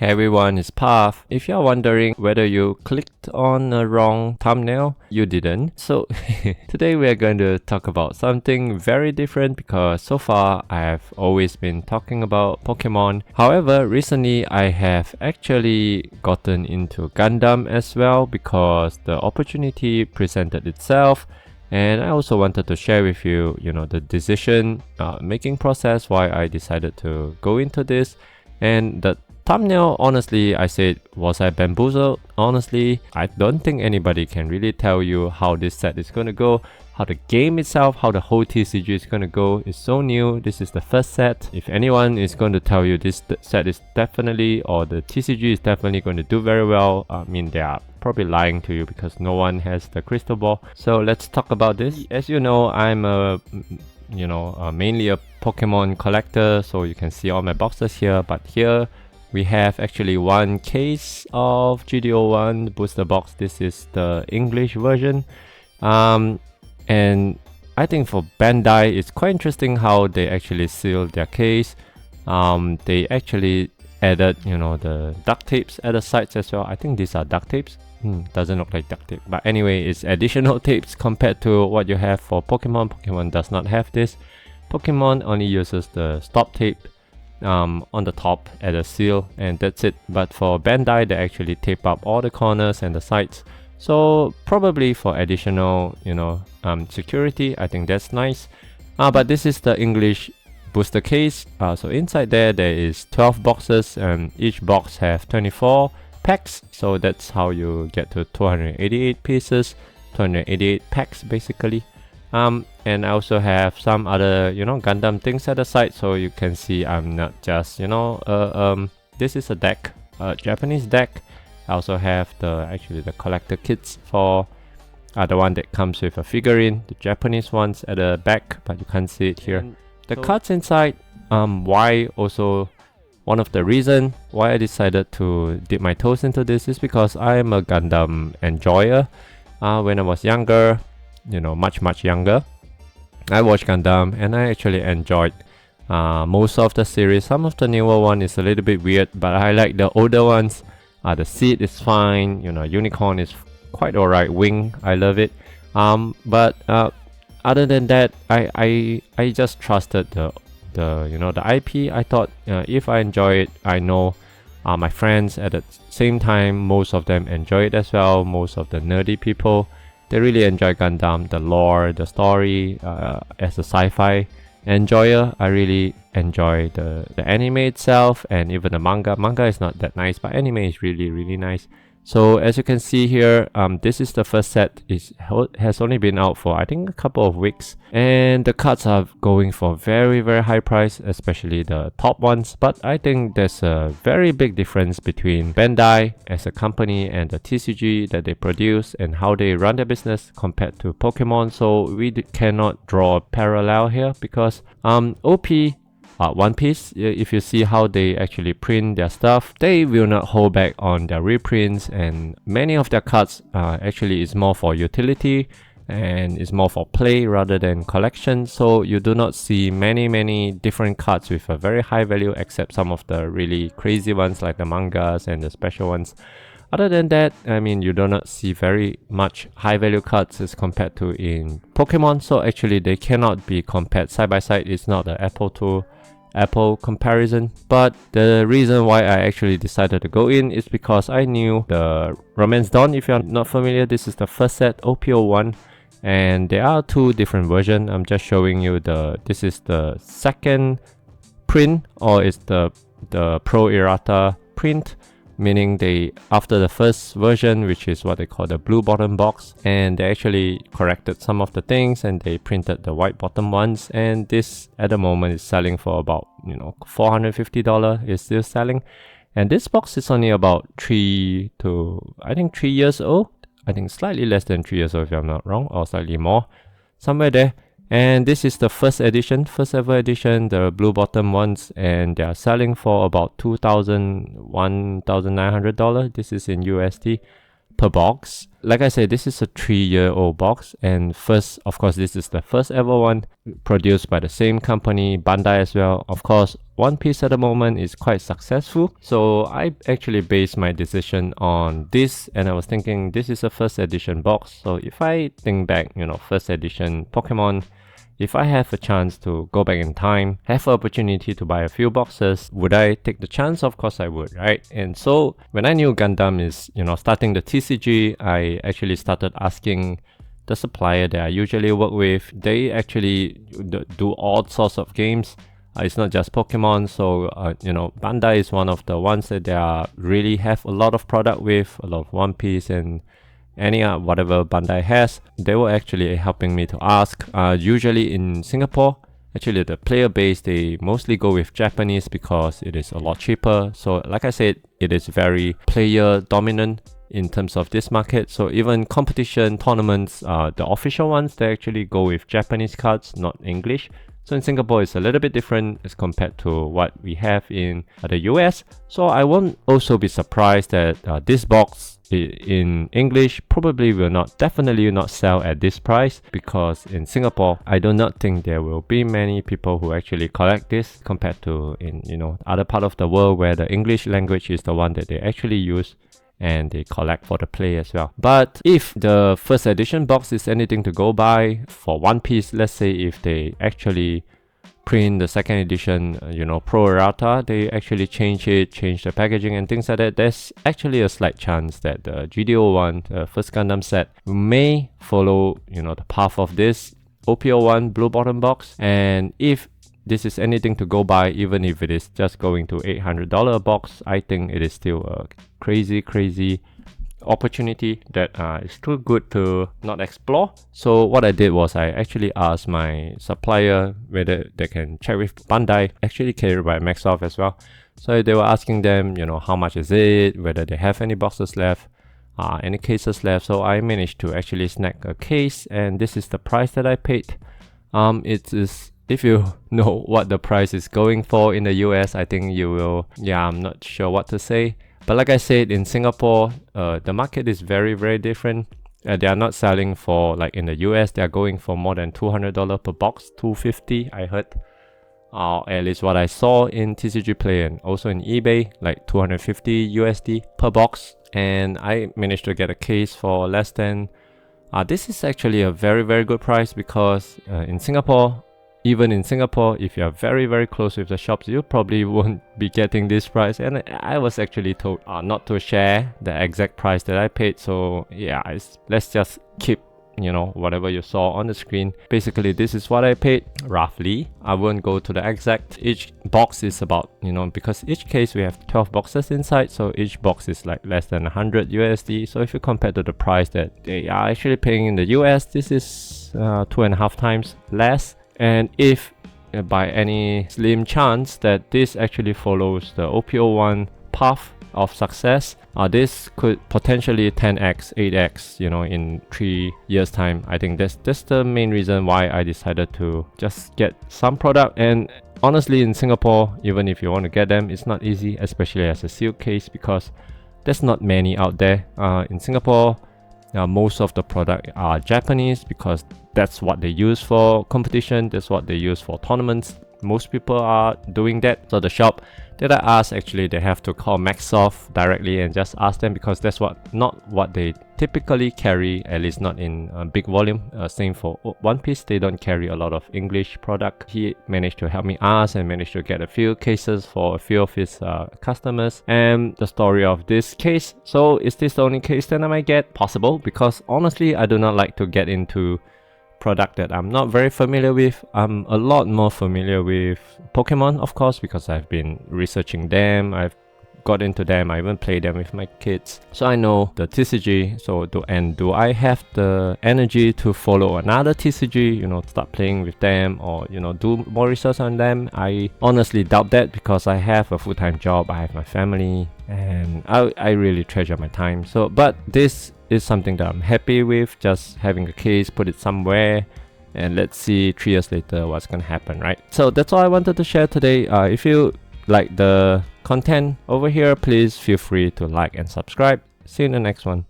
Hey everyone, it's Path. If you're wondering whether you clicked on a wrong thumbnail, you didn't. So today we are going to talk about something very different because so far I have always been talking about Pokemon. However, recently I have actually gotten into Gundam as well because the opportunity presented itself. And I also wanted to share with you, the decision making process, why I decided to go into this. And the thumbnail, honestly, I said, was I bamboozled? Honestly, I don't think anybody can really tell you how this set is going to go, how the game itself, how the whole TCG is going to go. It's so new. This is the first set. If anyone is going to tell you this set is definitely, or the TCG is definitely going to do very well, I mean, they are probably lying to you because no one has the crystal ball. So let's talk about this. As you know, I'm mainly a Pokemon collector, so you can see all my boxes here, but here we have actually one case of GD01 booster box. This is the English version. And I think for Bandai, it's quite interesting how they actually sealed their case. They actually added, the duct tapes at the sides as well. I think these are duct tapes. Doesn't look like duct tape. But anyway, it's additional tapes compared to what you have for Pokemon. Pokemon does not have this. Pokemon only uses the stop tape on the top at a seal, and that's it. But for Bandai, they actually tape up all the corners and the sides. So probably for additional, security, I think that's nice. But this is the English booster case. So inside there is 12 boxes, and each box have 24 packs. So that's how you get to 288 pieces, 288 packs basically. And I also have some other, Gundam things at the side, so you can see I'm not just, this is a deck, a Japanese deck. I also have the collector kits for the one that comes with a figurine, the Japanese ones at the back, but you can't see it here. And the cards inside, why also one of the reasons why I decided to dip my toes into this is because I am a Gundam enjoyer. When I was younger, much younger, I watched Gundam and I actually enjoyed most of the series. Some of the newer one is a little bit weird, but I like the older ones. The Seed is fine, Unicorn is quite alright, Wing, I love it. But other than that, I just trusted the IP. I thought if I enjoy it, I know my friends at the same time, most of them enjoy it as well. Most of the nerdy people, they really enjoy Gundam, the lore, the story. As a sci-fi enjoyer, I really enjoy the anime itself and even the manga. Manga is not that nice, but anime is really nice. So as you can see here, this is the first set. It has only been out for I think a couple of weeks, and the cards are going for very high price, especially the top ones. But I think there's a very big difference between Bandai as a company and the TCG that they produce and how they run their business compared to Pokemon. So we cannot draw a parallel here because OP One Piece, if you see how they actually print their stuff, they will not hold back on their reprints, and many of their cards actually is more for utility and is more for play rather than collection. So you do not see many different cards with a very high value, except some of the really crazy ones like the mangas and the special ones. Other than that, I mean, you do not see very much high value cards as compared to in Pokemon. So actually they cannot be compared side by side. It's not an apple to apple comparison. But the reason why I actually decided to go in is because I knew the Romance Dawn. If you're not familiar, this is the first set, OP01, and there are two different versions. I'm just showing you this is the second print, or it's the Pro Errata print, meaning they after the first version, which is what they call the blue bottom box, and they actually corrected some of the things and they printed the white bottom ones, and this at the moment is selling for about $450. Is still selling, and this box is only about 3 years old. I think slightly less than 3 years old if I'm not wrong, or slightly more, somewhere there. And this is the first ever edition, the blue bottom ones, and they are selling for about $1,900. This is in USD per box. Like I said, this is a 3-year-old box, and of course, this is the first ever one produced by the same company, Bandai as well. Of course, One Piece at the moment is quite successful. So I actually based my decision on this, and I was thinking this is a first edition box. So if I think back, you know, first edition Pokemon, if I have a chance to go back in time, have an opportunity to buy a few boxes, would I take the chance? Of course I would, right? And so when I knew Gundam is, you know, starting the TCG, I actually started asking the supplier that I usually work with. They actually do all sorts of games. It's not just Pokemon. So, you know, Bandai is one of the ones that they are really have a lot of product with, a lot of One Piece and any whatever Bandai has. They were actually helping me to ask. Usually in Singapore, actually the player base, they mostly go with Japanese because it is a lot cheaper. So like I said, it is very player dominant in terms of this market. So even competition tournaments, the official ones, they actually go with Japanese cards, not English. So in Singapore, it's a little bit different as compared to what we have in the US. So I won't also be surprised that this box in English probably will definitely not sell at this price, because in Singapore, I do not think there will be many people who actually collect this compared to in, you know, other part of the world where the English language is the one that they actually use and they collect for the play as well. But if the first edition box is anything to go by for One Piece, let's say if they actually print the second edition, you know, pro rata, they actually change the packaging and things like that, there's actually a slight chance that the GD01, the first Gundam set, may follow, you know, the path of this OP01 blue bottom box. And if this is anything to go by, even if it is just going to $800 a box, I think it is still a crazy opportunity that is too good to not explore. So what I did was I actually asked my supplier whether they can check with Bandai, actually carried by Maxoff as well. So they were asking them, you know, how much is it, whether they have any boxes left, any cases left. So I managed to actually snag a case, and this is the price that I paid. It is, if you know what the price is going for in the US, I think you will, yeah, I'm not sure what to say. But like I said, in Singapore, the market is very different. They are not selling for, like in the US, they are going for more than $200 per box, $250 I heard. At least what I saw in TCG Play and also in eBay, like 250 USD per box. And I managed to get a case for less than, this is actually a very good price, because in Singapore, even in Singapore, if you are very close with the shops, you probably won't be getting this price. And I was actually told not to share the exact price that I paid. So yeah, let's just keep, you know, whatever you saw on the screen. Basically, this is what I paid roughly. I won't go to the exact. Each box is about, you know, because each case we have 12 boxes inside, so each box is like less than 100 USD. So if you compare to the price that they are actually paying in the US, this is 2.5 times less. And if by any slim chance that this actually follows the OP01 path of success, this could potentially 10x, 8x, you know, in 3 years time. I think that's the main reason why I decided to just get some product. And honestly, in Singapore, even if you want to get them, it's not easy, especially as a sealed case, because there's not many out there. In Singapore, most of the product are Japanese, because that's what they use for competition, that's what they use for tournaments. Most people are doing that. So the shop that I asked, actually they have to call Maxoff directly and just ask them, because that's not what they typically carry, at least not in big volume. Same for One Piece, they don't carry a lot of English product. He managed to help me ask and managed to get a few cases for a few of his customers. And the story of this case, so is this the only case that I might get? Possible, because honestly I do not like to get into product that I'm not very familiar with. I'm a lot more familiar with Pokemon, of course, because I've been researching them, I've got into them, I even play them with my kids, so I know the TCG. So do I have the energy to follow another TCG, you know, start playing with them, or, you know, do more research on them? I honestly doubt that, because I have a full-time job, I have my family, and I really treasure my time. So but this is something that I'm happy with, just having a case, put it somewhere, and let's see 3 years later what's gonna happen, right? So that's all I wanted to share today. If you like the content over here, please feel free to like and subscribe. See you in the next one.